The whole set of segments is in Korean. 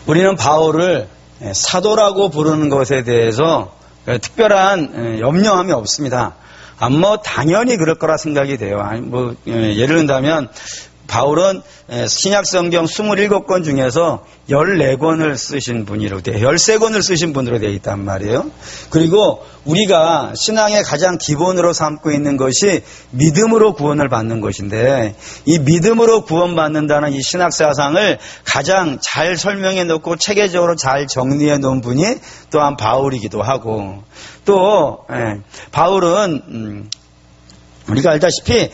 우리는 바울을 사도라고 부르는 것에 대해서 특별한 염려함이 없습니다. 당연히 그럴 거라 생각이 돼요. 예를 든다면 바울은 신약성경 27권 중에서 14권을 쓰신 분으로 13권을 쓰신 분으로 되어 있단 말이에요. 그리고 우리가 신앙의 가장 기본으로 삼고 있는 것이 믿음으로 구원을 받는 것인데, 이 믿음으로 구원받는다는 이 신학 사상을 가장 잘 설명해 놓고 체계적으로 잘 정리해 놓은 분이 또한 바울이기도 하고, 또 바울은 우리가 알다시피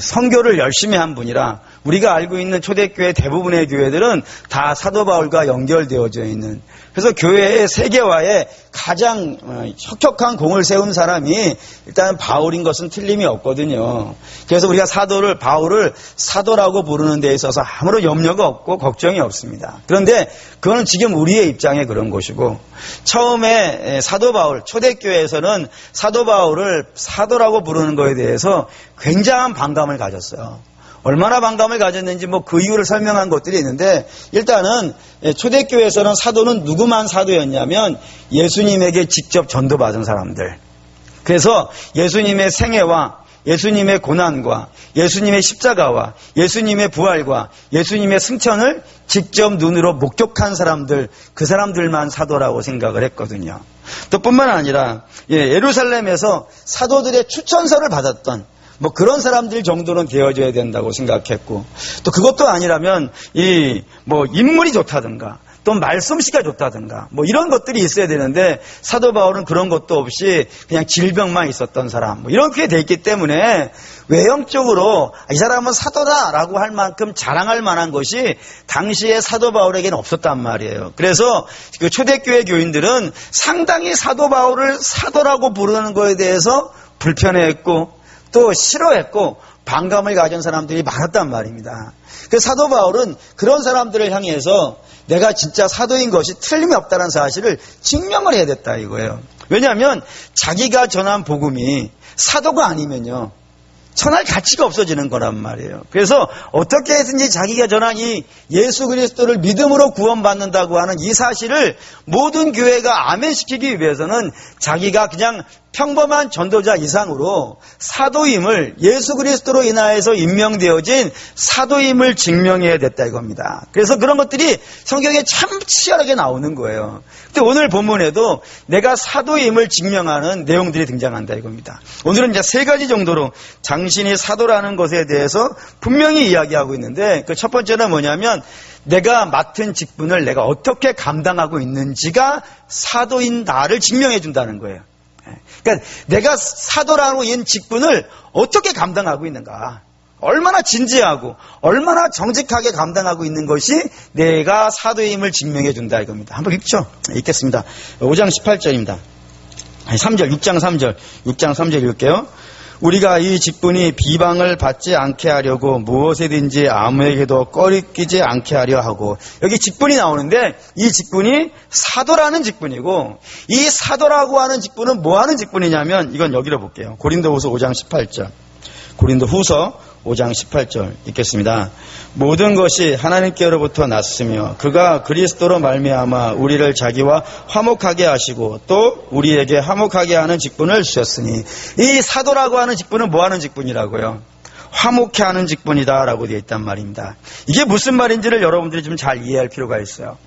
선교를 열심히 한 분이라, 우리가 알고 있는 초대교회 대부분의 교회들은 다 사도 바울과 연결되어져 있는, 그래서 교회의 세계화에 가장 혁혁한 공을 세운 사람이 일단 바울인 것은 틀림이 없거든요. 그래서 우리가 바울을 사도라고 부르는 데 있어서 아무런 염려가 없고 걱정이 없습니다. 그런데 그거는 지금 우리의 입장에 그런 것이고, 처음에 사도 바울, 초대교회에서는 사도 바울을 사도라고 부르는 것에 대해서 굉장한 반감을 가졌어요. 얼마나 반감을 가졌는지 그 이유를 설명한 것들이 있는데, 일단은 초대교회에서는 사도는 누구만 사도였냐면 예수님에게 직접 전도받은 사람들. 그래서 예수님의 생애와 예수님의 고난과 예수님의 십자가와 예수님의 부활과 예수님의 승천을 직접 눈으로 목격한 사람들, 그 사람들만 사도라고 생각을 했거든요. 또 뿐만 아니라 예루살렘에서 사도들의 추천서를 받았던 그런 사람들 정도는 되어줘야 된다고 생각했고, 또 그것도 아니라면 인물이 좋다든가 또 말솜씨가 좋다든가 이런 것들이 있어야 되는데, 사도 바울은 그런 것도 없이 그냥 질병만 있었던 사람 이렇게 돼 있기 때문에 외형적으로 이 사람은 사도다라고 할 만큼 자랑할 만한 것이 당시에 사도 바울에게는 없었단 말이에요. 그래서 그 초대교회 교인들은 상당히 사도 바울을 사도라고 부르는 것에 대해서 불편해했고 또 싫어했고 반감을 가진 사람들이 많았단 말입니다. 그래서 사도 바울은 그런 사람들을 향해서 내가 진짜 사도인 것이 틀림이 없다는 사실을 증명을 해야 됐다 이거예요. 왜냐하면 자기가 전한 복음이 사도가 아니면요, 전할 가치가 없어지는 거란 말이에요. 그래서 어떻게 해서든지 자기가 전한 이 예수 그리스도를 믿음으로 구원받는다고 하는 이 사실을 모든 교회가 아멘시키기 위해서는 자기가 그냥 평범한 전도자 이상으로 사도임을, 예수 그리스도로 인하여서 임명되어진 사도임을 증명해야 됐다 이겁니다. 그래서 그런 것들이 성경에 참 치열하게 나오는 거예요. 근데 오늘 본문에도 내가 사도임을 증명하는 내용들이 등장한다 이겁니다. 오늘은 이제 3가지 정도로 당신이 사도라는 것에 대해서 분명히 이야기하고 있는데, 그 첫 번째는 뭐냐면 내가 맡은 직분을 내가 어떻게 감당하고 있는지가 사도인 나를 증명해 준다는 거예요. 그러니까 내가 사도라고 인 직분을 어떻게 감당하고 있는가, 얼마나 진지하고 얼마나 정직하게 감당하고 있는 것이 내가 사도임을 증명해 준다 이겁니다. 한번 읽겠습니다. 5장 18절입니다. 3절, 6장 3절 읽을게요. 우리가 이 직분이 비방을 받지 않게 하려고 무엇이든지 아무에게도 꺼리끼지 않게 하려 하고, 여기 직분이 나오는데 이 직분이 사도라는 직분이고, 이 사도라고 하는 직분은 뭐 하는 직분이냐면, 이건 여기로 볼게요. 고린도후서 5장 18절. 고린도후서 5장 18절 읽겠습니다. 모든 것이 하나님께로부터 났으며 그가 그리스도로 말미암아 우리를 자기와 화목하게 하시고 또 우리에게 화목하게 하는 직분을 주셨으니, 이 사도라고 하는 직분은 뭐 하는 직분이라고요? 화목해 하는 직분이다라고 되어 있단 말입니다. 이게 무슨 말인지를 여러분들이 좀 잘 이해할 필요가 있어요.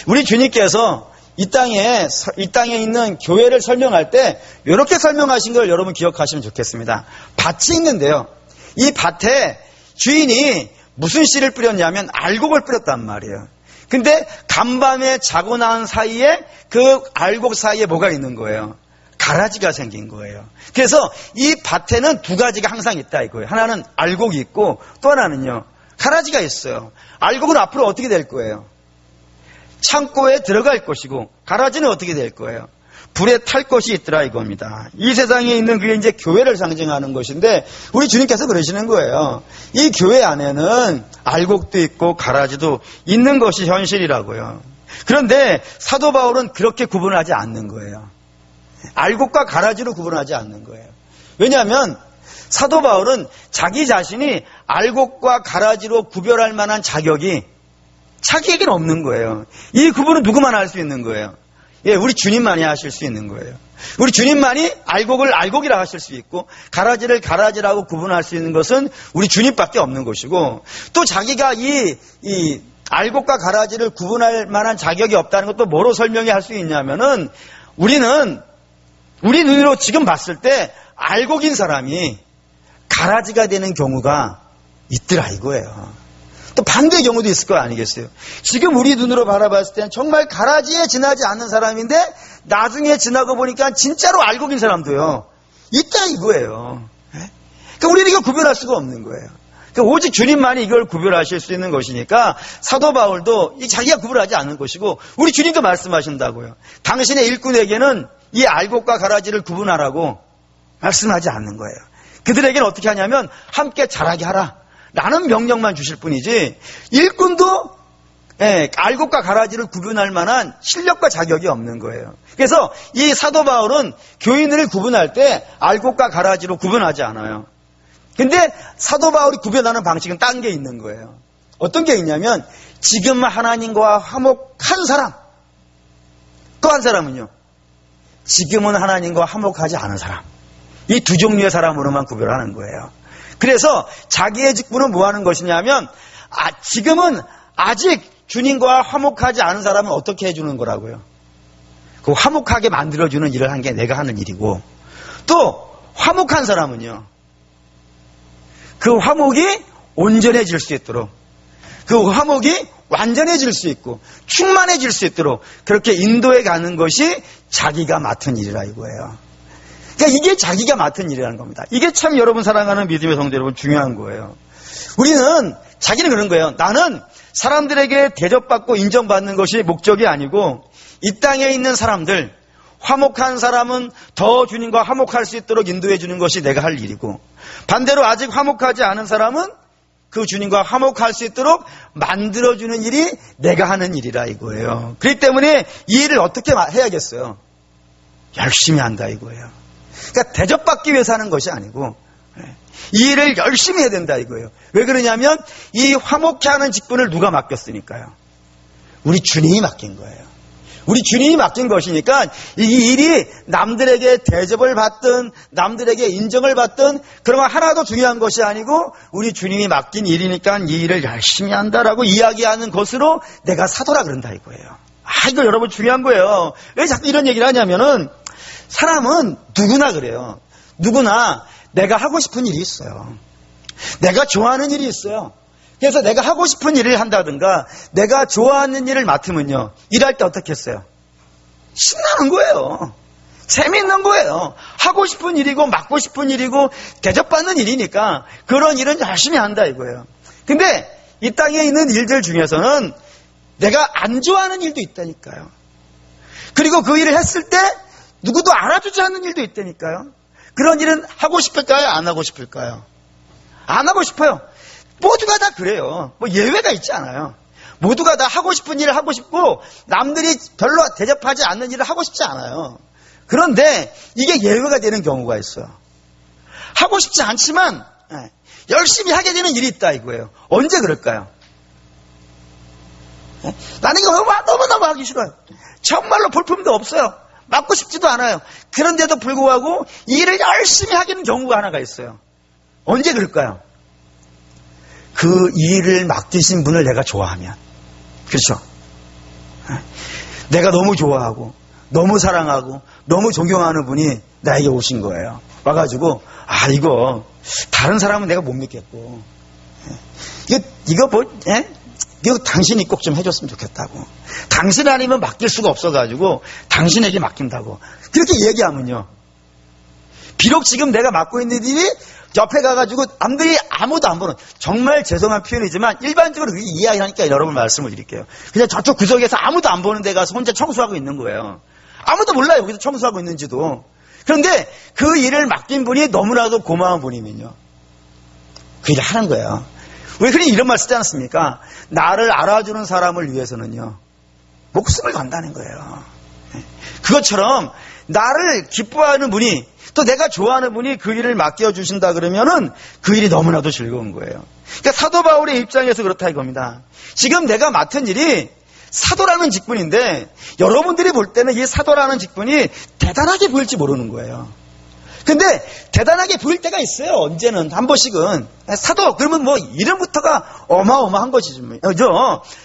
우리 주님께서 이 땅에 있는 교회를 설명할 때 이렇게 설명하신 걸 여러분 기억하시면 좋겠습니다. 밭이 있는데요, 이 밭에 주인이 무슨 씨를 뿌렸냐면 알곡을 뿌렸단 말이에요. 근데 간밤에 자고 난 사이에 그 알곡 사이에 뭐가 있는 거예요? 가라지가 생긴 거예요. 그래서 이 밭에는 2가지가 항상 있다 이거예요. 하나는 알곡이 있고 또 하나는요, 가라지가 있어요. 알곡은 앞으로 어떻게 될 거예요? 창고에 들어갈 것이고, 가라지는 어떻게 될 거예요? 불에 탈 것이 있더라 이겁니다. 이 세상에 있는 그게 이제 교회를 상징하는 것인데, 우리 주님께서 그러시는 거예요. 이 교회 안에는 알곡도 있고 가라지도 있는 것이 현실이라고요. 그런데 사도 바울은 그렇게 구분하지 않는 거예요. 알곡과 가라지로 구분하지 않는 거예요. 왜냐하면 사도 바울은 자기 자신이 알곡과 가라지로 구별할 만한 자격이 자기에게는 없는 거예요. 이 구분은 누구만 할 수 있는 거예요. 예, 우리 주님만이 하실 수 있는 거예요. 우리 주님만이 알곡을 알곡이라 하실 수 있고 가라지를 가라지라고 구분할 수 있는 것은 우리 주님밖에 없는 것이고, 또 자기가 이 알곡과 가라지를 구분할 만한 자격이 없다는 것도 뭐로 설명할 수 있냐면은, 우리는 우리 눈으로 지금 봤을 때 알곡인 사람이 가라지가 되는 경우가 있더라 이거예요. 또 반대의 경우도 있을 거 아니겠어요? 지금 우리 눈으로 바라봤을 때는 정말 가라지에 지나지 않는 사람인데 나중에 지나고 보니까 진짜로 알곡인 사람도요 있다 이거예요. 그러니까 우리는 이걸 구별할 수가 없는 거예요. 그러니까 오직 주님만이 이걸 구별하실 수 있는 것이니까 사도 바울도 자기가 구별하지 않는 것이고 우리 주님도 말씀하신다고요. 당신의 일꾼에게는 이 알곡과 가라지를 구분하라고 말씀하지 않는 거예요. 그들에게는 어떻게 하냐면 함께 자라게 하라 라는 명령만 주실 뿐이지, 일꾼도 알곡과 가라지를 구분할 만한 실력과 자격이 없는 거예요. 그래서 이 사도 바울은 교인을 구분할 때 알곡과 가라지로 구분하지 않아요. 근데 사도 바울이 구별하는 방식은 딴 게 있는 거예요. 어떤 게 있냐면, 지금 하나님과 화목한 사람, 또 한 사람은요 지금은 하나님과 화목하지 않은 사람, 이 두 종류의 사람으로만 구별하는 거예요. 그래서 자기의 직분은 뭐 하는 것이냐면, 지금은 아직 주님과 화목하지 않은 사람은 어떻게 해주는 거라고요? 그 화목하게 만들어주는 일을 한 게 내가 하는 일이고, 또 화목한 사람은요 그 화목이 온전해질 수 있도록, 그 화목이 완전해질 수 있고 충만해질 수 있도록 그렇게 인도해 가는 것이 자기가 맡은 일이라 이거예요. 그러니까 이게 자기가 맡은 일이라는 겁니다. 이게 참 여러분 사랑하는 믿음의 성도 여러분 중요한 거예요. 우리는 자기는 그런 거예요. 나는 사람들에게 대접받고 인정받는 것이 목적이 아니고, 이 땅에 있는 사람들, 화목한 사람은 더 주님과 화목할 수 있도록 인도해 주는 것이 내가 할 일이고, 반대로 아직 화목하지 않은 사람은 그 주님과 화목할 수 있도록 만들어주는 일이 내가 하는 일이라 이거예요. 그렇기 때문에 이 일을 어떻게 해야겠어요? 열심히 한다 이거예요. 그러니까 대접받기 위해서 하는 것이 아니고 이 일을 열심히 해야 된다 이거예요. 왜 그러냐면 이 화목케 하는 직분을 누가 맡겼으니까요. 우리 주님이 맡긴 거예요. 우리 주님이 맡긴 것이니까 이 일이 남들에게 대접을 받든 남들에게 인정을 받든 그런 거 하나도 중요한 것이 아니고 우리 주님이 맡긴 일이니까 이 일을 열심히 한다라고 이야기하는 것으로 내가 사도라 그런다 이거예요. 이거 여러분 중요한 거예요. 왜 자꾸 이런 얘기를 하냐면은, 사람은 누구나 그래요. 누구나 내가 하고 싶은 일이 있어요. 내가 좋아하는 일이 있어요. 그래서 내가 하고 싶은 일을 한다든가 내가 좋아하는 일을 맡으면요, 일할 때 어떻게 했어요? 신나는 거예요. 재미있는 거예요. 하고 싶은 일이고 맡고 싶은 일이고 대접받는 일이니까 그런 일은 열심히 한다 이거예요. 근데 이 땅에 있는 일들 중에서는 내가 안 좋아하는 일도 있다니까요. 그리고 그 일을 했을 때 누구도 알아주지 않는 일도 있다니까요. 그런 일은 하고 싶을까요? 안 하고 싶을까요? 안 하고 싶어요. 모두가 다 그래요. 뭐 예외가 있지 않아요. 모두가 다 하고 싶은 일을 하고 싶고 남들이 별로 대접하지 않는 일을 하고 싶지 않아요. 그런데 이게 예외가 되는 경우가 있어요. 하고 싶지 않지만 열심히 하게 되는 일이 있다 이거예요. 언제 그럴까요? 나는 이거 너무너무 하기 싫어요. 정말로 볼품도 없어요. 맡고 싶지도 않아요. 그런데도 불구하고 이 일을 열심히 하게 되는 경우가 하나가 있어요. 언제 그럴까요? 그 일을 맡기신 분을 내가 좋아하면. 그렇죠? 내가 너무 좋아하고 너무 사랑하고 너무 존경하는 분이 나에게 오신 거예요. 와가지고 이거 다른 사람은 내가 못 믿겠고 이거 뭐 이거 당신이 꼭 좀 해줬으면 좋겠다고. 당신 아니면 맡길 수가 없어가지고 당신에게 맡긴다고 그렇게 얘기하면요, 비록 지금 내가 맡고 있는 일이 옆에 가가지고 남들이 아무도 안 보는, 정말 죄송한 표현이지만 일반적으로 이야기하니까 여러분 말씀을 드릴게요. 그냥 저쪽 구석에서 아무도 안 보는 데 가서 혼자 청소하고 있는 거예요. 아무도 몰라요 거기서 청소하고 있는지도. 그런데 그 일을 맡긴 분이 너무나도 고마운 분이면요, 그 일을 하는 거예요. 왜 흔히 이런 말 쓰지 않습니까? 나를 알아주는 사람을 위해서는요 목숨을 건다는 거예요. 그것처럼 나를 기뻐하는 분이, 또 내가 좋아하는 분이 그 일을 맡겨주신다 그러면은 그 일이 너무나도 즐거운 거예요. 그러니까 사도 바울의 입장에서 그렇다 이겁니다. 지금 내가 맡은 일이 사도라는 직분인데 여러분들이 볼 때는 이 사도라는 직분이 대단하게 보일지 모르는 거예요. 근데 대단하게 보일 때가 있어요. 언제는 한 번씩은. 사도 그러면 뭐 이름부터가 어마어마한 것이죠.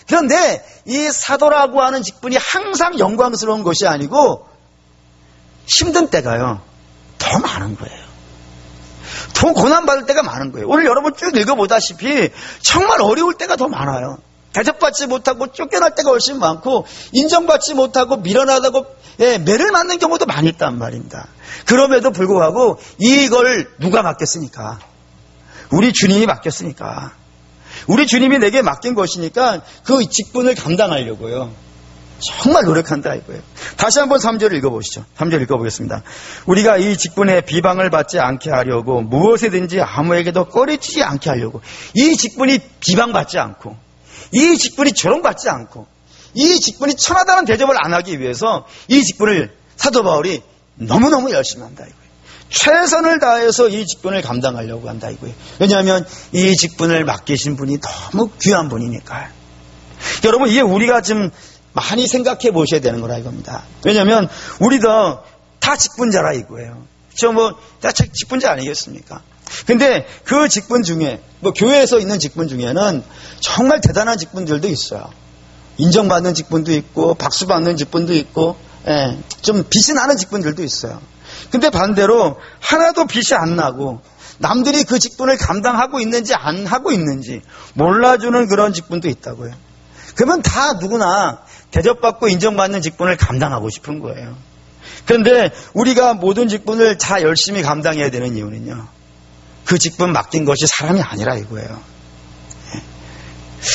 그런데 이 사도라고 하는 직분이 항상 영광스러운 것이 아니고 힘든 때가요 더 많은 거예요. 더 고난받을 때가 많은 거예요. 오늘 여러분 쭉 읽어보다시피 정말 어려울 때가 더 많아요. 대접받지 못하고 쫓겨날 때가 훨씬 많고 인정받지 못하고 미련하다고 매를 맞는 경우도 많이 있단 말입니다. 그럼에도 불구하고 이걸 누가 맡겼으니까? 우리 주님이 맡겼으니까. 우리 주님이 내게 맡긴 것이니까 그 직분을 감당하려고요. 정말 노력한다 이거예요. 다시 한번 3절을 읽어보시죠. 3절 읽어보겠습니다. 우리가 이 직분에 비방을 받지 않게 하려고 무엇이든지 아무에게도 꺼리지 않게 하려고. 이 직분이 비방받지 않고 이 직분이 조롱받지 않고 이 직분이 천하다는 대접을 안 하기 위해서 이 직분을 사도 바울이 너무너무 열심히 한다 이거예요. 최선을 다해서 이 직분을 감당하려고 한다 이거예요. 왜냐하면 이 직분을 맡기신 분이 너무 귀한 분이니까요. 여러분 이게 우리가 좀 많이 생각해 보셔야 되는 거라 이겁니다. 왜냐하면 우리도 다 직분자라 이거예요. 다 직분자 아니겠습니까? 근데 그 직분 중에 교회에서 있는 직분 중에는 정말 대단한 직분들도 있어요. 인정받는 직분도 있고 박수 받는 직분도 있고 좀 빛이 나는 직분들도 있어요. 근데 반대로 하나도 빛이 안 나고 남들이 그 직분을 감당하고 있는지 안 하고 있는지 몰라주는 그런 직분도 있다고요. 그러면 다 누구나 대접받고 인정받는 직분을 감당하고 싶은 거예요. 그런데 우리가 모든 직분을 다 열심히 감당해야 되는 이유는요, 그 직분 맡긴 것이 사람이 아니라 이거예요.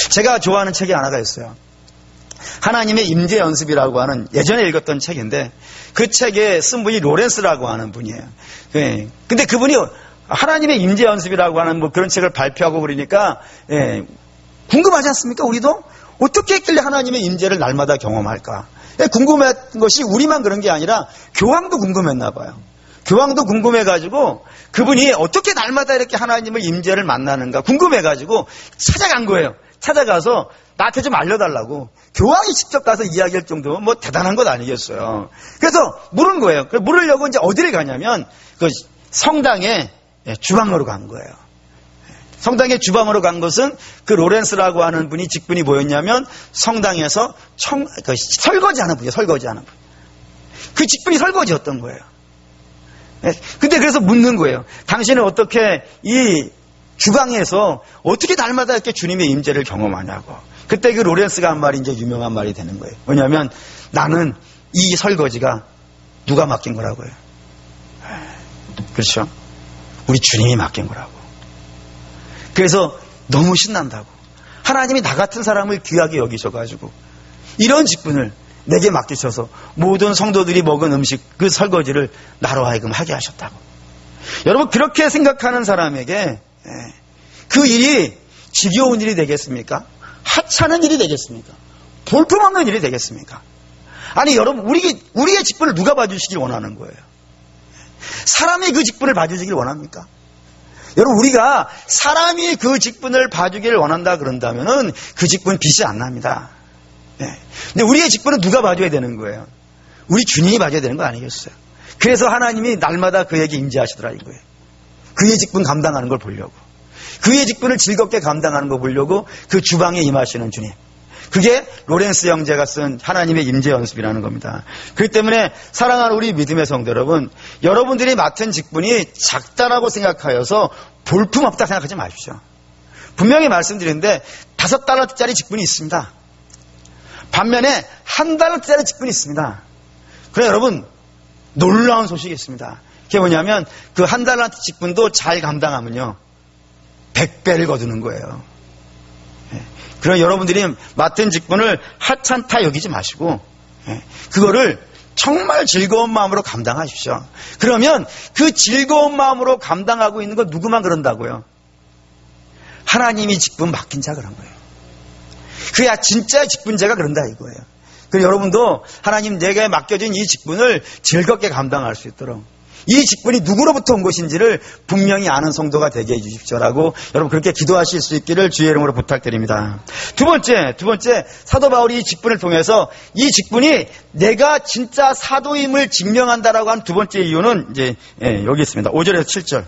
제가 좋아하는 책이 하나가 있어요. 하나님의 임재 연습이라고 하는, 예전에 읽었던 책인데 그 책에 쓴 분이 로렌스라고 하는 분이에요. 근데 그분이 하나님의 임재 연습이라고 하는 그런 책을 발표하고 그러니까 궁금하지 않습니까? 우리도 어떻게 했길래 하나님의 임재를 날마다 경험할까? 궁금했던 것이 우리만 그런 게 아니라 교황도 궁금했나 봐요. 교황도 궁금해가지고 그분이 어떻게 날마다 이렇게 하나님의 임재를 만나는가 궁금해가지고 찾아간 거예요. 찾아가서 나한테 좀 알려달라고. 교황이 직접 가서 이야기할 정도면 대단한 것 아니겠어요. 그래서 물은 거예요. 물으려고 이제 어디를 가냐면 그 성당의 주방으로 간 거예요. 성당의 주방으로 간 것은 그 로렌스라고 하는 분이 직분이 뭐였냐면 성당에서 설거지하는 분이에요. 설거지하는 분. 그 직분이 설거지였던 거예요. 근데 그래서 묻는 거예요. 당신은 어떻게 이 주방에서 어떻게 날마다 이렇게 주님의 임재를 경험하냐고. 그때 그 로렌스가 한 말이 이제 유명한 말이 되는 거예요. 왜냐하면 나는 이 설거지가 누가 맡긴 거라고요. 그렇죠? 우리 주님이 맡긴 거라고. 그래서 너무 신난다고. 하나님이 나 같은 사람을 귀하게 여기셔가지고 이런 직분을 내게 맡기셔서 모든 성도들이 먹은 음식, 그 설거지를 나로 하여금 하게 하셨다고. 여러분, 그렇게 생각하는 사람에게 그 일이 지겨운 일이 되겠습니까? 하찮은 일이 되겠습니까? 볼품없는 일이 되겠습니까? 아니, 여러분, 우리의 직분을 누가 봐주시길 원하는 거예요? 사람이 그 직분을 봐주시길 원합니까? 여러분, 우리가 사람이 그 직분을 봐주기를 원한다 그런다면은 그 직분 빛이 안 납니다. 근데 우리의 직분은 누가 봐줘야 되는 거예요? 우리 주님이 봐줘야 되는 거 아니겠어요? 그래서 하나님이 날마다 그에게 임재하시더라 이거예요. 그의 직분 감당하는 걸 보려고. 그의 직분을 즐겁게 감당하는 걸 보려고 그 주방에 임하시는 주님. 그게 로렌스 형제가 쓴 하나님의 임재 연습이라는 겁니다. 그렇기 때문에 사랑하는 우리 믿음의 성도 여러분, 여러분들이 맡은 직분이 작다라고 생각하여서 볼품없다 생각하지 마십시오. 분명히 말씀드리는데 5달러짜리 직분이 있습니다. 반면에 1달러짜리 직분이 있습니다. 그래 여러분, 놀라운 소식이 있습니다. 그게 뭐냐면 그 1달러 직분도 잘 감당하면요 100배를 거두는 거예요. 그럼 여러분들이 맡은 직분을 하찮다 여기지 마시고 그거를 정말 즐거운 마음으로 감당하십시오. 그러면 그 즐거운 마음으로 감당하고 있는 거 누구만 그런다고요? 하나님이 직분 맡긴 자 그런 거예요. 그야 진짜 직분자가 그런다 이거예요. 그리고 여러분도 하나님 내게 맡겨진 이 직분을 즐겁게 감당할 수 있도록 이 직분이 누구로부터 온 것인지를 분명히 아는 성도가 되게 해주십시오라고 여러분 그렇게 기도하실 수 있기를 주의 이름으로 부탁드립니다. 두 번째 사도 바울이 이 직분을 통해서 이 직분이 내가 진짜 사도임을 증명한다라고 한 두 번째 이유는 이제 여기 있습니다. 5절에서 7절.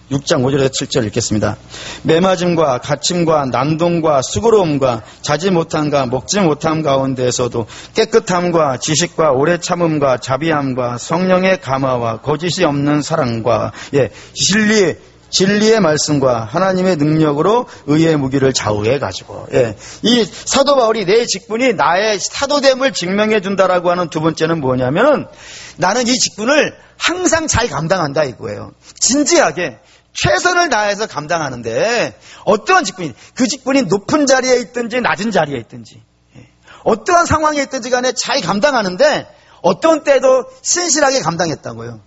6장 5절에서 7절 읽겠습니다. 매맞음과 갇힘과 난동과 수고로움과 자지 못함과 먹지 못함 가운데에서도 깨끗함과 지식과 오래 참음과 자비함과 성령의 감화와 거짓이 없는 사랑과 진리의 말씀과 하나님의 능력으로 의의 무기를 좌우해 가지고 이 사도 바울이 내 직분이 나의 사도됨을 증명해 준다라고 하는 두 번째는 뭐냐면 나는 이 직분을 항상 잘 감당한다 이거예요. 진지하게 최선을 다해서 감당하는데 어떠한 직분이 그 직분이 높은 자리에 있든지 낮은 자리에 있든지 어떠한 상황에 있든지 간에 잘 감당하는데 어떤 때도 신실하게 감당했다고요.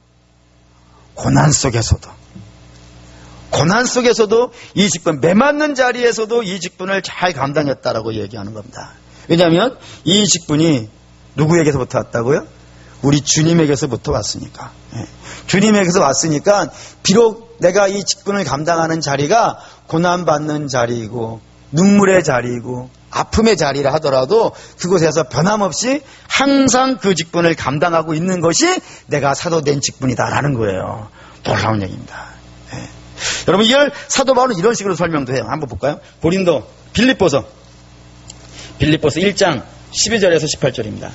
고난 속에서도 이 직분, 매맞는 자리에서도 이 직분을 잘 감당했다라고 얘기하는 겁니다. 왜냐하면 이 직분이 누구에게서부터 왔다고요? 우리 주님에게서부터 왔으니까. 주님에게서 왔으니까 비록 내가 이 직분을 감당하는 자리가 고난받는 자리이고 눈물의 자리이고 아픔의 자리라 하더라도 그곳에서 변함없이 항상 그 직분을 감당하고 있는 것이 내가 사도된 직분이다라는 거예요. 놀라운 얘기입니다. 여러분 이걸 사도 바울은 이런 식으로 설명도 해요. 한번 볼까요? 빌립보서 1장 12절에서 18절입니다.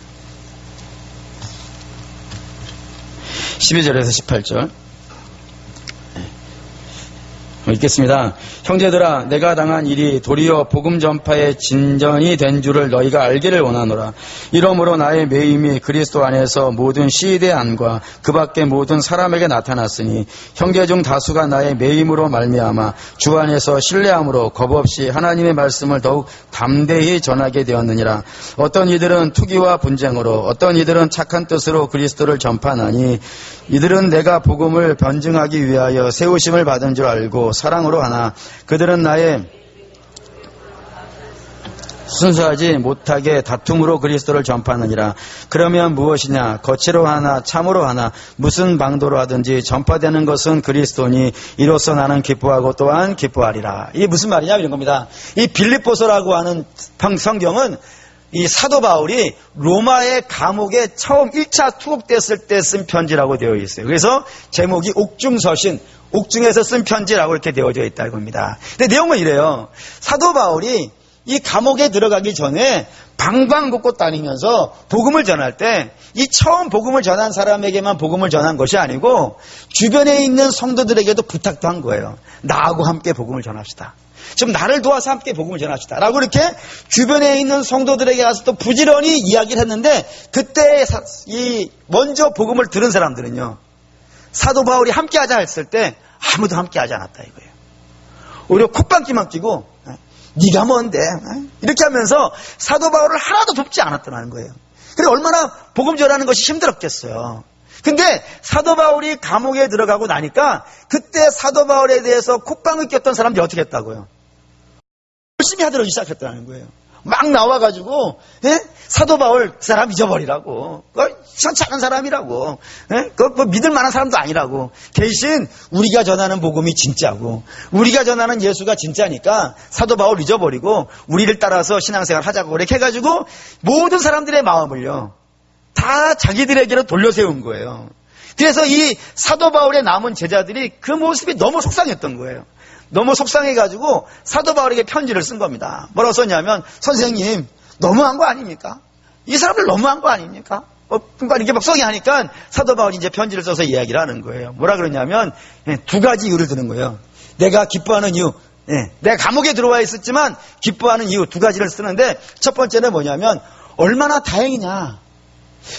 12절에서 18절 읽겠습니다. 형제들아 내가 당한 일이 도리어 복음 전파의 진전이 된 줄을 너희가 알기를 원하노라. 이러므로 나의 매임이 그리스도 안에서 모든 시대 안과 그 밖의 모든 사람에게 나타났으니 형제 중 다수가 나의 매임으로 말미암아 주 안에서 신뢰함으로 겁없이 하나님의 말씀을 더욱 담대히 전하게 되었느니라. 어떤 이들은 투기와 분쟁으로 어떤 이들은 착한 뜻으로 그리스도를 전파하나니 이들은 내가 복음을 변증하기 위하여 세우심을 받은 줄 알고 사랑으로 하나 그들은 나의 순수하지 못하게 다툼으로 그리스도를 전파하느니라. 그러면 무엇이냐? 거치로 하나 참으로 하나 무슨 방도로 하든지 전파되는 것은 그리스도니 이로써 나는 기뻐하고 또한 기뻐하리라. 이게 무슨 말이냐 이런 겁니다. 이 빌립보서라고 하는 성경은 이 사도 바울이 로마의 감옥에 처음 1차 투옥됐을 때 쓴 편지라고 되어 있어요. 그래서 제목이 옥중서신, 옥중에서 쓴 편지라고 이렇게 되어져 있다는 겁니다. 근데 내용은 이래요. 사도 바울이 이 감옥에 들어가기 전에 방방곡곡 다니면서 복음을 전할 때 이 처음 복음을 전한 사람에게만 복음을 전한 것이 아니고 주변에 있는 성도들에게도 부탁도 한 거예요. 나하고 함께 복음을 전합시다. 좀 나를 도와서 함께 복음을 전합시다. 라고 이렇게 주변에 있는 성도들에게 가서 또 부지런히 이야기를 했는데 그때 이 먼저 복음을 들은 사람들은요. 사도 바울이 함께 하자 했을 때 아무도 함께 하지 않았다 이거예요. 오히려 콧방귀만 끼고 네가 뭔데? 이렇게 하면서 사도 바울을 하나도 돕지 않았다는 거예요. 그래 얼마나 복음 전하는 것이 힘들었겠어요. 근데 사도 바울이 감옥에 들어가고 나니까 그때 사도 바울에 대해서 콧방귀 꼈던 사람들이 어떻게 했다고요? 열심히 하도록 시작했다는 거예요. 막 나와가지고 사도 바울 그 사람 잊어버리라고, 착한 사람이라고, 그 믿을 만한 사람도 아니라고, 대신 우리가 전하는 복음이 진짜고 우리가 전하는 예수가 진짜니까 사도 바울 잊어버리고 우리를 따라서 신앙생활 하자고 이렇게 해가지고 모든 사람들의 마음을요 다 자기들에게로 돌려세운 거예요. 그래서 이 사도 바울의 남은 제자들이 그 모습이 너무 속상했던 거예요. 너무 속상해가지고 사도 바울에게 편지를 쓴 겁니다. 뭐라고 썼냐면, 선생님 너무한 거 아닙니까? 이 사람들 너무한 거 아닙니까? 그러니까 이렇게 막 속상해하니까 사도 바울이 이제 편지를 써서 이야기를 하는 거예요. 뭐라 그러냐면 두 가지 이유를 드는 거예요. 내가 기뻐하는 이유, 내가 감옥에 들어와 있었지만 기뻐하는 이유 두 가지를 쓰는데, 첫 번째는 뭐냐면 얼마나 다행이냐.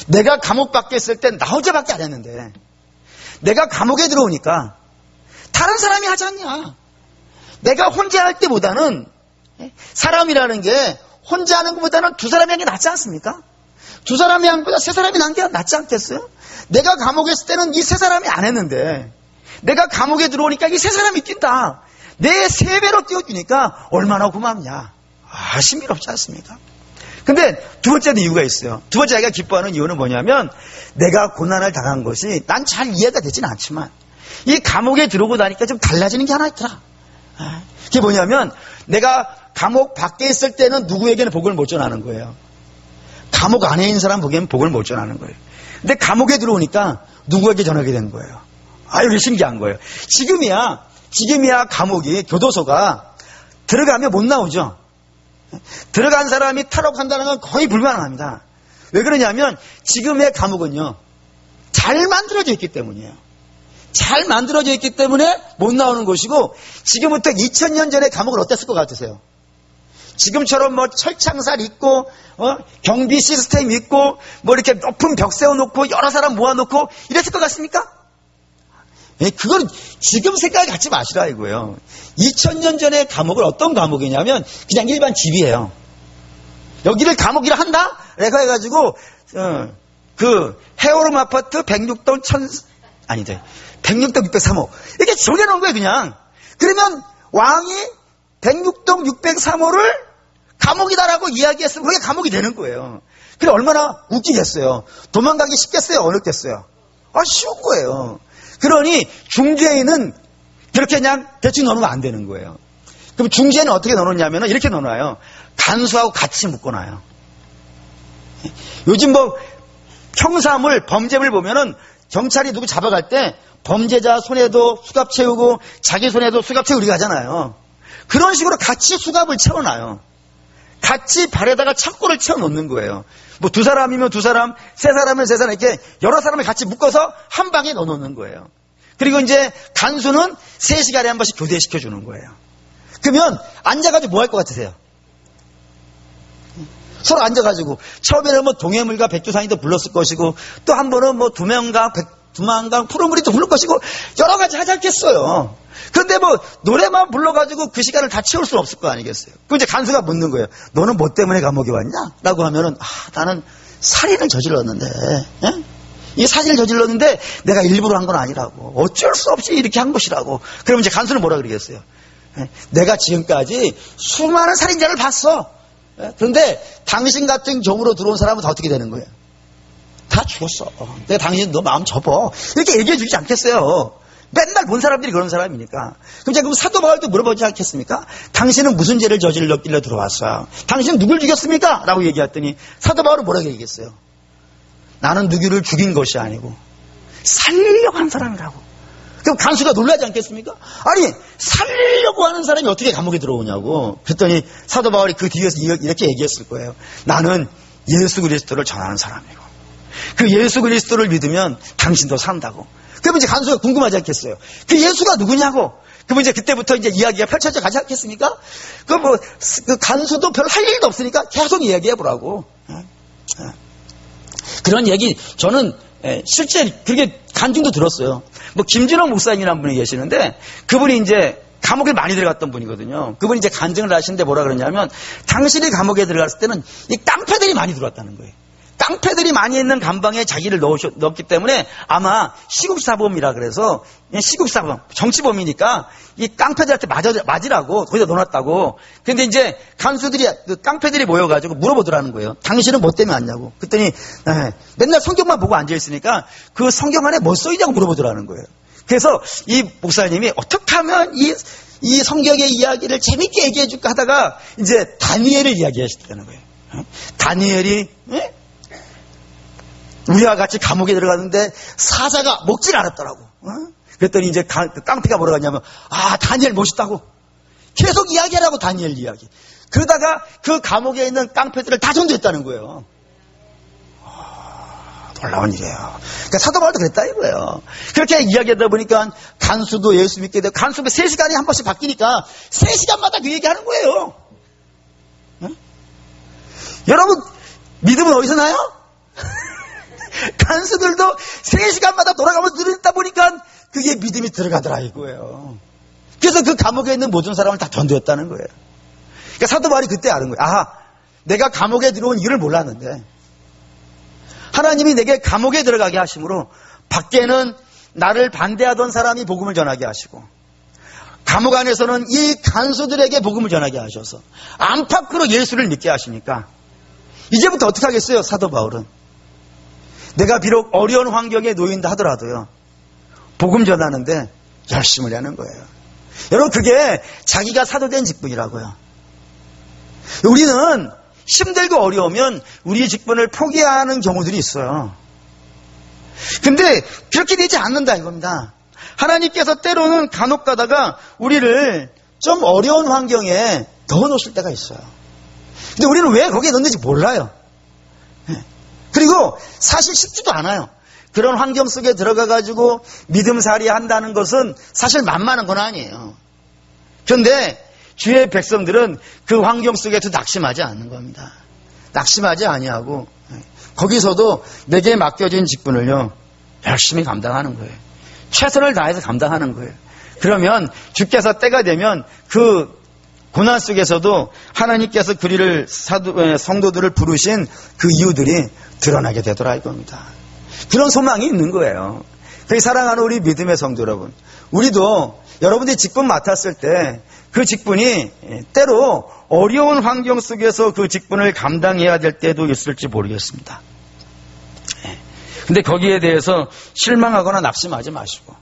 내가 감옥 밖에 있을 땐 나 혼자밖에 안 했는데 내가 감옥에 들어오니까 다른 사람이 하지 않냐. 내가 혼자 할 때보다는, 사람이라는 게 혼자 하는 것보다는 두 사람이 하는 게 낫지 않습니까? 두 사람이 한 것보다 세 사람이 한 게 낫지 않겠어요? 내가 감옥에 있을 때는 이 세 사람이 안 했는데 내가 감옥에 들어오니까 이 세 사람이 뛴다. 내 세 배로 띄워주니까 얼마나 고맙냐. 신비롭지 않습니까? 근데 두 번째도 이유가 있어요. 두 번째 자기가 기뻐하는 이유는 뭐냐면 내가 고난을 당한 것이 난 잘 이해가 되지는 않지만 이 감옥에 들어오고 나니까 좀 달라지는 게 하나 있더라. 그게 뭐냐면 내가 감옥 밖에 있을 때는 누구에게는 복을 못 전하는 거예요. 감옥 안에 있는 사람 보기에는 복을 못 전하는 거예요. 근데 감옥에 들어오니까 누구에게 전하게 된 거예요. 이게 신기한 거예요. 지금이야 감옥이 교도소가 들어가면 못 나오죠. 들어간 사람이 탈옥한다는 건 거의 불가능합니다. 왜 그러냐면 지금의 감옥은요 잘 만들어져 있기 때문이에요. 잘 만들어져 있기 때문에 못 나오는 것이고, 지금부터 2000년 전에 감옥은 어땠을 것 같으세요? 지금처럼 뭐 철창살 있고 경비 시스템 있고 뭐 이렇게 높은 벽 세워놓고 여러 사람 모아놓고 이랬을 것 같습니까? 그건 지금 생각을 갖지 마시라 이거예요. 2000년 전의 감옥은 어떤 감옥이냐면 그냥 일반 집이에요. 여기를 감옥이라 한다? 내가 해가지고 그 해오름 아파트 106동 106동 603호 이렇게 정해놓은 거예요 그냥. 그러면 왕이 106동 603호를 감옥이다라고 이야기했으면 그게 감옥이 되는 거예요. 그래 얼마나 웃기겠어요. 도망가기 쉽겠어요? 어렵겠어요? 쉬운 거예요. 그러니 중죄인은 그렇게 그냥 대충 넣어놓으면 안 되는 거예요. 그럼 중죄인은 어떻게 넣어놓냐면 이렇게 넣어놔요. 간수하고 같이 묶어놔요. 요즘 뭐 형사물, 범죄물 보면은 경찰이 누구 잡아갈 때 범죄자 손에도 수갑 채우고 자기 손에도 수갑 채우고 하잖아요. 그런 식으로 같이 수갑을 채워놔요. 같이 발에다가 창고를 채워놓는 거예요. 뭐 두 사람이면 두 사람, 세 사람이면 세 사람 이렇게 여러 사람을 같이 묶어서 한 방에 넣어놓는 거예요. 그리고 이제 간수는 3시간에 한 번씩 교대시켜 주는 거예요. 그러면 앉아가지고 뭐 할 것 같으세요? 서로 앉아가지고 처음에는 뭐 동해물과 백두산이도 불렀을 것이고 또 한 번은 뭐 두만강 푸른물이 또 부를 것이고 여러 가지 하지 않겠어요. 그런데 뭐 노래만 불러가지고 그 시간을 다 채울 수는 없을 거 아니겠어요. 그 이제 간수가 묻는 거예요. 너는 뭐 때문에 감옥에 왔냐? 라고 하면은 나는 살인을 저질렀는데 이 살인을 저질렀는데 내가 일부러 한 건 아니라고 어쩔 수 없이 이렇게 한 것이라고. 그러면 이제 간수는 뭐라 그러겠어요? 내가 지금까지 수많은 살인자를 봤어. 그런데 당신 같은 종으로 들어온 사람은 다 어떻게 되는 거예요? 다 죽었어. 내가 당신 너 마음 접어. 이렇게 얘기해 주지 않겠어요. 맨날 본 사람들이 그런 사람이니까. 그럼 제가 사도 바울도 물어보지 않겠습니까? 당신은 무슨 죄를 저질렀길래 들어왔어요? 당신은 누굴 죽였습니까? 라고 얘기했더니 사도 바울은 뭐라고 얘기했어요? 나는 누구를 죽인 것이 아니고 살리려고 한 사람이라고. 그럼 간수가 놀라지 않겠습니까? 아니 살리려고 하는 사람이 어떻게 감옥에 들어오냐고. 그랬더니 사도 바울이 그 뒤에서 이렇게 얘기했을 거예요. 나는 예수 그리스도를 전하는 사람이고 그 예수 그리스도를 믿으면 당신도 산다고. 그러면 이제 간수가 궁금하지 않겠어요? 그 예수가 누구냐고. 그러면 이제 그때부터 이제 이야기가 펼쳐져 가지 않겠습니까? 그 간수도 별 할 일도 없으니까 계속 이야기해 보라고. 그런 얘기 저는 실제 그렇게 간증도 들었어요. 뭐 김진호 목사님이라는 분이 계시는데 그분이 이제 감옥에 많이 들어갔던 분이거든요. 그분이 이제 간증을 하시는데 뭐라 그러냐면 당신이 감옥에 들어갔을 때는 이 깡패들이 많이 들어왔다는 거예요. 깡패들이 많이 있는 감방에 자기를 넣었기 때문에 아마 시국사범이라 그래서 시국사범, 정치범이니까 이 깡패들한테 맞으라고 거기다 넣어놨다고. 근데 이제 간수들이 그 깡패들이 모여가지고 물어보더라는 거예요. 당신은 뭐 때문에 왔냐고. 그랬더니 맨날 성경만 보고 앉아있으니까 그 성경 안에 뭐 써있냐고 물어보더라는 거예요. 그래서 이 목사님이 어떻게 하면 이 성경의 이야기를 재밌게 얘기해 줄까 하다가 이제 다니엘을 이야기하셨다는 거예요. 다니엘이 우리와 같이 감옥에 들어갔는데 사자가 먹질 않았더라고. 그랬더니 이제 깡패가 뭐라고 하냐면 다니엘 멋있다고 계속 이야기하라고. 다니엘 이야기. 그러다가 그 감옥에 있는 깡패들을 다 전도했다는 거예요. 놀라운 일이에요. 그러니까 사도 바울도 그랬다 이거예요. 그렇게 이야기하다 보니까 간수도 예수 믿게 되고 간수도 3시간에 한 번씩 바뀌니까 3시간마다 그 얘기하는 거예요. 여러분 믿음은 어디서 나요? 간수들도 3시간마다 돌아가면서 들었다 보니까 그게 믿음이 들어가더라 이거예요. 그래서 그 감옥에 있는 모든 사람을 다 전도했다는 거예요. 그러니까 사도 바울이 그때 아는 거예요. 내가 감옥에 들어온 이유를 몰랐는데 하나님이 내게 감옥에 들어가게 하심으로 밖에는 나를 반대하던 사람이 복음을 전하게 하시고 감옥 안에서는 이 간수들에게 복음을 전하게 하셔서 안팎으로 예수를 믿게 하시니까 이제부터 어떻게 하겠어요? 사도 바울은. 내가 비록 어려운 환경에 놓인다 하더라도요, 복음 전하는데 열심을 하는 거예요. 여러분, 그게 자기가 사도된 직분이라고요. 우리는 힘들고 어려우면 우리 직분을 포기하는 경우들이 있어요. 근데 그렇게 되지 않는다 이겁니다. 하나님께서 때로는 간혹 가다가 우리를 좀 어려운 환경에 넣어놓으실 때가 있어요. 근데 우리는 왜 거기에 넣는지 몰라요. 그리고 사실 쉽지도 않아요. 그런 환경 속에 들어가가지고 믿음살이 한다는 것은 사실 만만한 건 아니에요. 그런데 주의 백성들은 그 환경 속에도 낙심하지 않는 겁니다. 낙심하지 아니하고 거기서도 내게 맡겨진 직분을요, 열심히 감당하는 거예요. 최선을 다해서 감당하는 거예요. 그러면 주께서 때가 되면 그 고난 속에서도 하나님께서 그리를 성도들을 부르신 그 이유들이 드러나게 되더라 이겁니다. 그런 소망이 있는 거예요. 그래서 사랑하는 우리 믿음의 성도 여러분, 우리도 여러분들이 직분 맡았을 때 그 직분이 때로 어려운 환경 속에서 그 직분을 감당해야 될 때도 있을지 모르겠습니다. 근데 거기에 대해서 실망하거나 낙심하지 마시고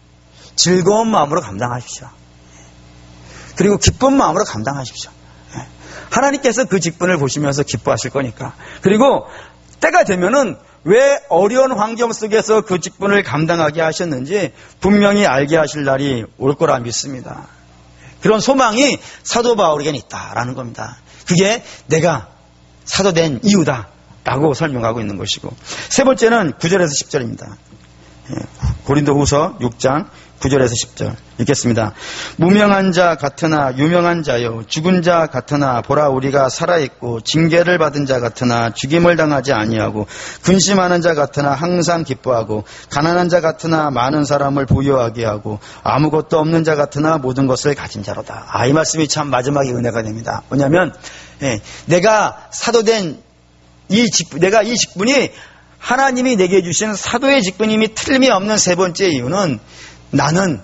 즐거운 마음으로 감당하십시오. 그리고 기쁜 마음으로 감당하십시오. 하나님께서 그 직분을 보시면서 기뻐하실 거니까. 그리고 때가 되면은 왜 어려운 환경 속에서 그 직분을 감당하게 하셨는지 분명히 알게 하실 날이 올 거라 믿습니다. 그런 소망이 사도 바울에게는 있다라는 겁니다. 그게 내가 사도된 이유다라고 설명하고 있는 것이고, 세 번째는 9절에서 10절입니다. 고린도후서 6장 9절에서 10절 읽겠습니다. 무명한 자 같으나 유명한 자요, 죽은 자 같으나 보라 우리가 살아있고, 징계를 받은 자 같으나 죽임을 당하지 아니하고, 근심하는 자 같으나 항상 기뻐하고, 가난한 자 같으나 많은 사람을 부유하게 하고, 아무것도 없는 자 같으나 모든 것을 가진 자로다. 이 말씀이 참 마지막에 은혜가 됩니다. 뭐냐면 내가 사도된 내가 이 직분이 하나님이 내게 주신 사도의 직분임이 틀림이 없는 세 번째 이유는 나는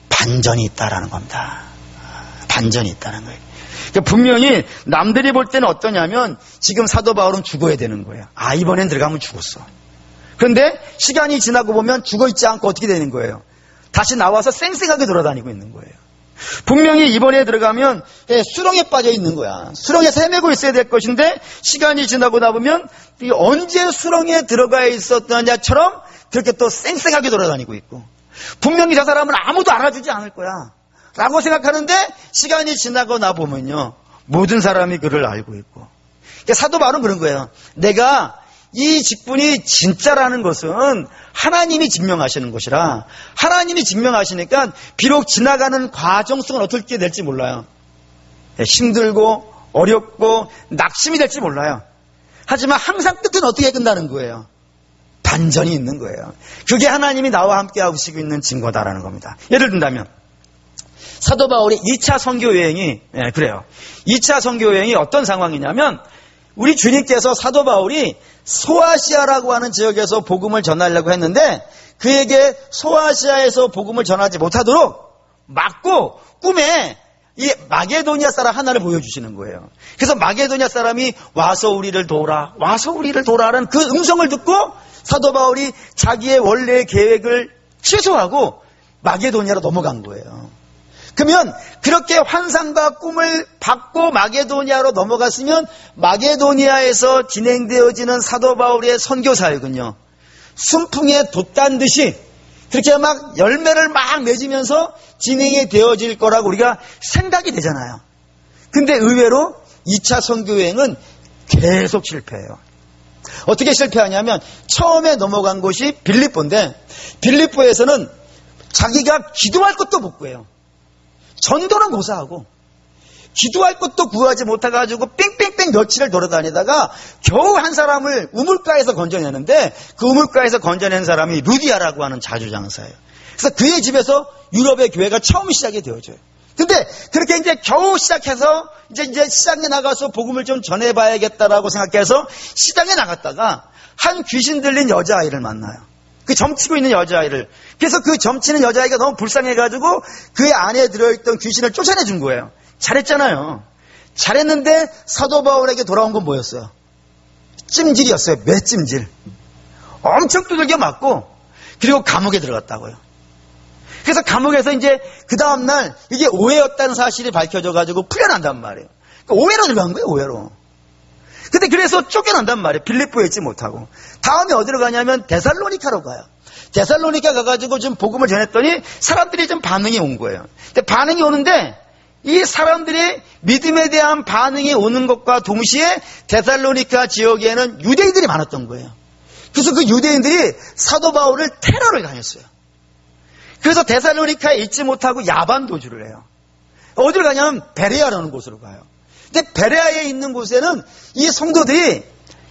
반전이 있다라는 겁니다. 반전이 있다는 거예요. 그러니까 분명히 남들이 볼 때는 어떠냐면 지금 사도 바울은 죽어야 되는 거예요. 이번엔 들어가면 죽었어. 그런데 시간이 지나고 보면 죽어있지 않고 어떻게 되는 거예요? 다시 나와서 쌩쌩하게 돌아다니고 있는 거예요. 분명히 이번에 들어가면 수렁에 빠져 있는 거야. 수렁에서 헤매고 있어야 될 것인데 시간이 지나고 나보면 언제 수렁에 들어가 있었느냐처럼 그렇게 또 쌩쌩하게 돌아다니고 있고, 분명히 저 사람은 아무도 알아주지 않을 거야 라고 생각하는데 시간이 지나고 나보면요, 모든 사람이 그를 알고 있고. 그러니까 사도 바울은 그런 거예요. 내가 이 직분이 진짜라는 것은 하나님이 증명하시는 것이라, 하나님이 증명하시니까 비록 지나가는 과정 속은 어떻게 될지 몰라요. 힘들고 어렵고 낙심이 될지 몰라요. 하지만 항상 끝은 어떻게 끝나는 거예요? 반전이 있는 거예요. 그게 하나님이 나와 함께 하시고 있는 증거다라는 겁니다. 예를 든다면 사도 바울의 2차 선교 여행이 그래요. 2차 선교 여행이 어떤 상황이냐면, 우리 주님께서 사도 바울이 소아시아라고 하는 지역에서 복음을 전하려고 했는데 그에게 소아시아에서 복음을 전하지 못하도록 막고 꿈에 이 마게도니아 사람 하나를 보여주시는 거예요. 그래서 마게도니아 사람이 와서 우리를 도우라, 와서 우리를 도우라는 그 음성을 듣고 사도 바울이 자기의 원래의 계획을 취소하고 마게도니아로 넘어간 거예요. 그러면 그렇게 환상과 꿈을 받고 마게도니아로 넘어갔으면 마게도니아에서 진행되어지는 사도 바울의 선교 사역은요, 순풍에 돛단 듯이 그렇게 막 열매를 막 맺으면서 진행이 되어질 거라고 우리가 생각이 되잖아요. 근데 의외로 2차 선교 여행은 계속 실패해요. 어떻게 실패하냐면 처음에 넘어간 곳이 빌립보인데 빌립보에서는 자기가 기도할 것도 못 구해요. 전도는 고사하고 기도할 것도 구하지 못해가지고 뺑뺑뺑 며칠을 돌아다니다가 겨우 한 사람을 우물가에서 건져내는데 그 우물가에서 건져낸 사람이 루디아라고 하는 자주장사예요. 그래서 그의 집에서 유럽의 교회가 처음 시작이 되어져요. 근데 그렇게 이제 겨우 시작해서 이제 시장에 나가서 복음을 좀 전해봐야겠다라고 생각해서 시장에 나갔다가 한 귀신 들린 여자아이를 만나요. 그 점치고 있는 여자아이를. 그래서 그 점치는 여자아이가 너무 불쌍해가지고 그의 안에 들어있던 귀신을 쫓아내 준 거예요. 잘했잖아요. 잘했는데 사도 바울에게 돌아온 건 뭐였어요? 찜질이었어요. 맷찜질. 엄청 두들겨 맞고 그리고 감옥에 들어갔다고요. 그래서 감옥에서 이제 그 다음날 이게 오해였다는 사실이 밝혀져가지고 풀려난단 말이에요. 그러니까 오해로 들어간 거예요. 오해로. 근데 그래서 쫓겨난단 말이에요. 빌립보에 있지 못하고. 다음에 어디로 가냐면 데살로니카로 가요. 데살로니카 가가지고 좀 복음을 전했더니 사람들이 좀 반응이 온 거예요. 근데 반응이 오는데 이 사람들이 믿음에 대한 반응이 오는 것과 동시에 데살로니카 지역에는 유대인들이 많았던 거예요. 그래서 그 유대인들이 사도 바울을 테러를 당했어요. 그래서 데살로니카에 있지 못하고 야반 도주를 해요. 어디로 가냐면 베레아라는 곳으로 가요. 근데 베레아에 있는 곳에는 이 성도들이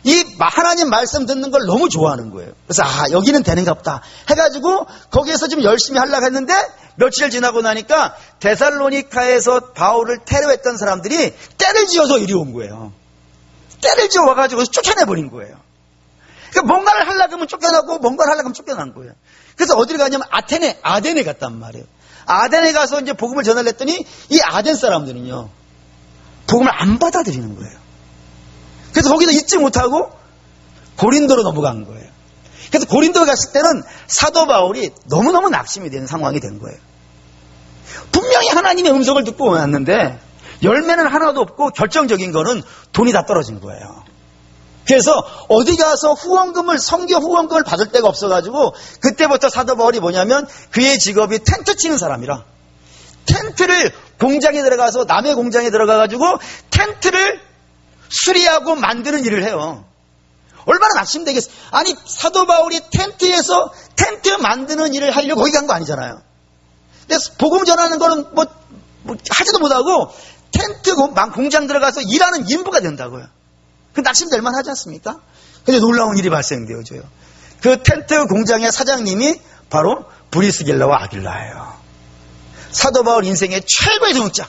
이 하나님 말씀 듣는 걸 너무 좋아하는 거예요. 그래서 여기는 되는가 보다 해가지고 거기에서 좀 열심히 하려고 했는데 며칠 지나고 나니까 데살로니카에서 바울을 테러했던 사람들이 때를 지어서 이리 온 거예요. 때를 지어 와가지고 쫓아내버린 거예요. 그러니까 뭔가를 하려고 하면 쫓겨나고 뭔가를 하려고 하면 쫓겨난 거예요. 그래서 어디를 가냐면 아덴에 갔단 말이에요. 아덴에 가서 이제 복음을 전하려 했더니 이 아덴 사람들은요 복음을 안 받아들이는 거예요. 그래서 거기서 잊지 못하고 고린도로 넘어간 거예요. 그래서 고린도에 갔을 때는 사도 바울이 너무너무 낙심이 되는 상황이 된 거예요. 분명히 하나님의 음성을 듣고 왔는데 열매는 하나도 없고 결정적인 거는 돈이 다 떨어진 거예요. 그래서 어디 가서 성교 후원금을 받을 데가 없어가지고 그때부터 사도 바울이 뭐냐면 그의 직업이 텐트 치는 사람이라 텐트를 공장에 들어가서 남의 공장에 들어가가지고 텐트를 수리하고 만드는 일을 해요. 얼마나 낙심되겠어요. 아니 사도 바울이 텐트에서 텐트 만드는 일을 하려고 거기 간 거 아니잖아요. 근데 복음 전하는 거는 뭐 하지도 못하고 텐트 공장 들어가서 일하는 인부가 된다고요. 그 낙심될 만하지 않습니까? 근데 놀라운 일이 발생되어져요. 그 텐트 공장의 사장님이 바로 브리스길라와 아길라예요. 사도 바울 인생의 최고의 동역자.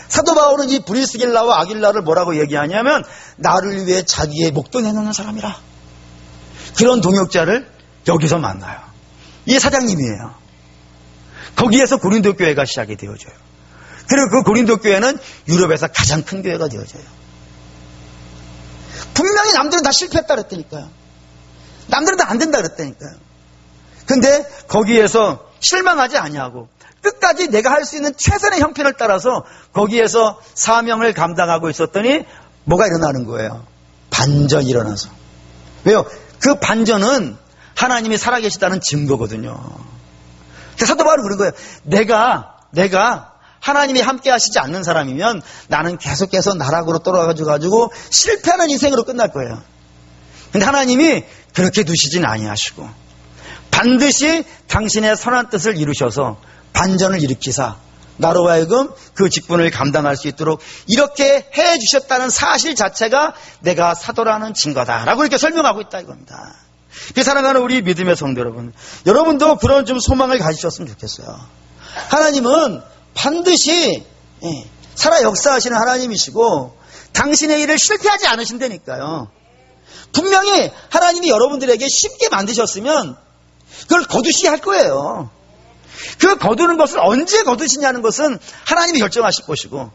사도 바울은 이 브리스길라와 아길라를 뭐라고 얘기하냐면 나를 위해 자기의 목도 내놓는 사람이라. 그런 동역자를 여기서 만나요. 이게 사장님이에요. 거기에서 고린도 교회가 시작이 되어져요. 그리고 그 고린도 교회는 유럽에서 가장 큰 교회가 되어져요. 분명히 남들은 다 실패했다 그랬다니까요. 남들은 다 안 된다 그랬다니까요. 근데 거기에서 실망하지 아니하고 끝까지 내가 할 수 있는 최선의 형편을 따라서 거기에서 사명을 감당하고 있었더니 뭐가 일어나는 거예요? 반전이 일어나서. 왜요? 그 반전은 하나님이 살아계시다는 증거거든요. 사도 바울은 그런 거예요. 내가 하나님이 함께 하시지 않는 사람이면 나는 계속해서 나락으로 떨어져가지고 실패하는 인생으로 끝날 거예요. 근데 하나님이 그렇게 두시진 아니하시고 반드시 당신의 선한 뜻을 이루셔서 반전을 일으키사 나로 하여금 그 직분을 감당할 수 있도록 이렇게 해 주셨다는 사실 자체가 내가 사도라는 증거다라고 이렇게 설명하고 있다 이겁니다. 사랑하는 우리 믿음의 성도 여러분, 여러분도 그런 좀 소망을 가지셨으면 좋겠어요. 하나님은 반드시 살아 역사하시는 하나님이시고 당신의 일을 실패하지 않으신다니까요. 분명히 하나님이 여러분들에게 쉽게 만드셨으면 그걸 거두시게 할 거예요. 그 거두는 것을 언제 거두시냐는 것은 하나님이 결정하실 것이고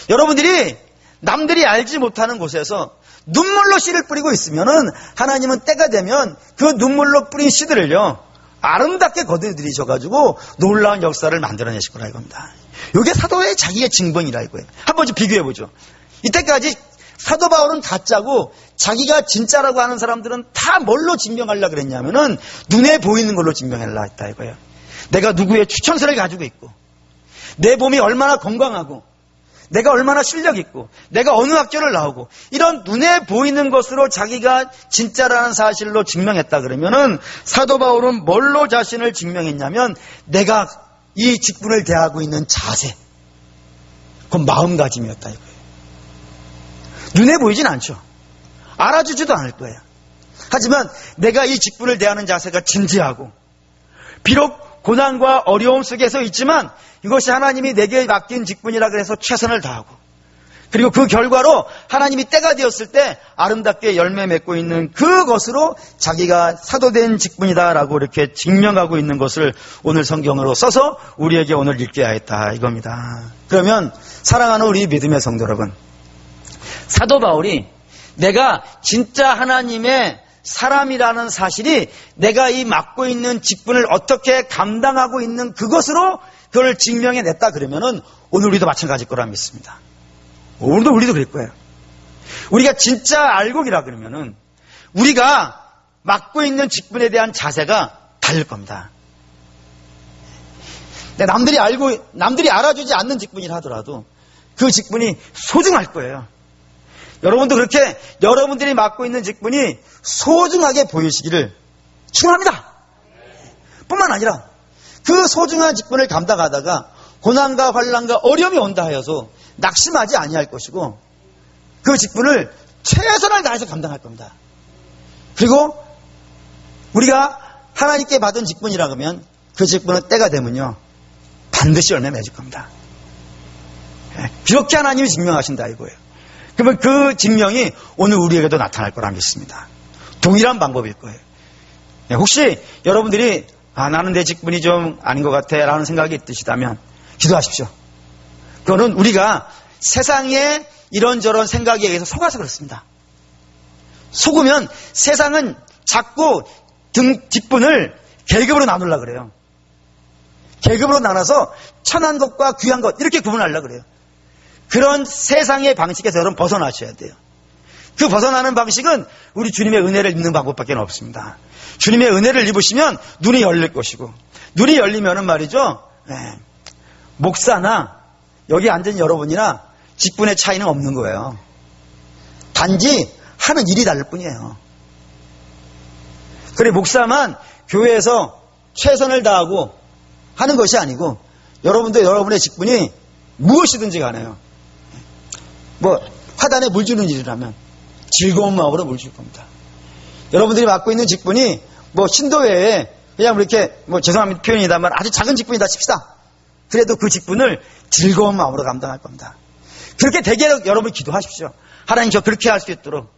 여러분들이 남들이 알지 못하는 곳에서 눈물로 씨를 뿌리고 있으면은 하나님은 때가 되면 그 눈물로 뿌린 씨들을요 아름답게 거둬들이셔가지고 놀라운 역사를 만들어내실 거라 이겁니다. 이게 사도의 자기의 증번이라 이거예요. 한번 좀 비교해보죠. 이때까지 사도 바울은 가짜고 자기가 진짜라고 하는 사람들은 다 뭘로 증명하려고 그랬냐면은 눈에 보이는 걸로 증명하려고 했다 이거예요. 내가 누구의 추천서를 가지고 있고 내 몸이 얼마나 건강하고 내가 얼마나 실력 있고 내가 어느 학교를 나오고 이런 눈에 보이는 것으로 자기가 진짜라는 사실로 증명했다 그러면은 사도 바울은 뭘로 자신을 증명했냐면 내가 이 직분을 대하고 있는 자세, 그건 마음가짐이었다 이거예요. 눈에 보이진 않죠. 알아주지도 않을 거예요. 하지만 내가 이 직분을 대하는 자세가 진지하고 비록 고난과 어려움 속에서 있지만 이것이 하나님이 내게 맡긴 직분이라 그래서 최선을 다하고 그리고 그 결과로 하나님이 때가 되었을 때 아름답게 열매 맺고 있는 그것으로 자기가 사도된 직분이다라고 이렇게 증명하고 있는 것을 오늘 성경으로 써서 우리에게 오늘 읽게 하였다 이겁니다. 그러면 사랑하는 우리 믿음의 성도 여러분, 사도 바울이 내가 진짜 하나님의 사람이라는 사실이 내가 이 맡고 있는 직분을 어떻게 감당하고 있는 그것으로 그걸 증명해냈다 그러면은 오늘 우리도 마찬가지일 거라 믿습니다. 오늘도 우리도 그럴 거예요. 우리가 진짜 알곡이라 그러면은 우리가 맡고 있는 직분에 대한 자세가 다를 겁니다. 남들이 알아주지 않는 직분이라 하더라도 그 직분이 소중할 거예요. 여러분도 그렇게 여러분들이 맡고 있는 직분이 소중하게 보이시기를 축원합니다. 뿐만 아니라 그 소중한 직분을 감당하다가 고난과 환난과 어려움이 온다 하여서 낙심하지 아니할 것이고 그 직분을 최선을 다해서 감당할 겁니다. 그리고 우리가 하나님께 받은 직분이라 그러면 그 직분은 때가 되면요 반드시 열매 맺을 겁니다. 그렇게 하나님이 증명하신다 이거예요. 그러면 그 증명이 오늘 우리에게도 나타날 거라 믿습니다. 동일한 방법일 거예요. 혹시 여러분들이 나는 내 직분이 좀 아닌 것 같아 라는 생각이 있으시다면 기도하십시오. 그거는 우리가 세상에 이런저런 생각에 의해서 속아서 그렇습니다. 속으면 세상은 자꾸 직분을 계급으로 나누려고 그래요. 계급으로 나눠서 천한 것과 귀한 것 이렇게 구분하려고 그래요. 그런 세상의 방식에서 여러분 벗어나셔야 돼요. 그 벗어나는 방식은 우리 주님의 은혜를 입는 방법밖에 없습니다. 주님의 은혜를 입으시면 눈이 열릴 것이고 눈이 열리면은 말이죠. 목사나 여기 앉은 여러분이나 직분의 차이는 없는 거예요. 단지 하는 일이 다를 뿐이에요. 그래 목사만 교회에서 최선을 다하고 하는 것이 아니고 여러분도 여러분의 직분이 무엇이든지 간에요. 화단에 물 주는 일이라면 즐거운 마음으로 물 줄 겁니다. 여러분들이 맡고 있는 직분이 신도회에 그냥 이렇게 죄송합니다 표현이다만 아주 작은 직분이다 칩시다. 그래도 그 직분을 즐거운 마음으로 감당할 겁니다. 그렇게 되게 여러분 기도하십시오. 하나님 저 그렇게 할 수 있도록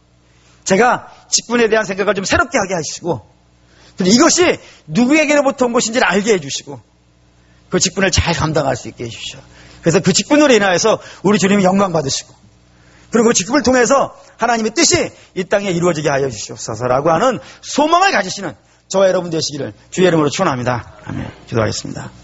제가 직분에 대한 생각을 좀 새롭게 하게 하시고 이것이 누구에게로부터 온 것인지를 알게 해주시고 그 직분을 잘 감당할 수 있게 해주시오. 그래서 그 직분으로 인하여서 우리 주님이 영광 받으시고 그리고 그 직분을 통해서 하나님의 뜻이 이 땅에 이루어지게 하여 주시옵소서라고 하는 소망을 가지시는 저와 여러분 되시기를 주의 이름으로 축원합니다. 아멘. 기도하겠습니다.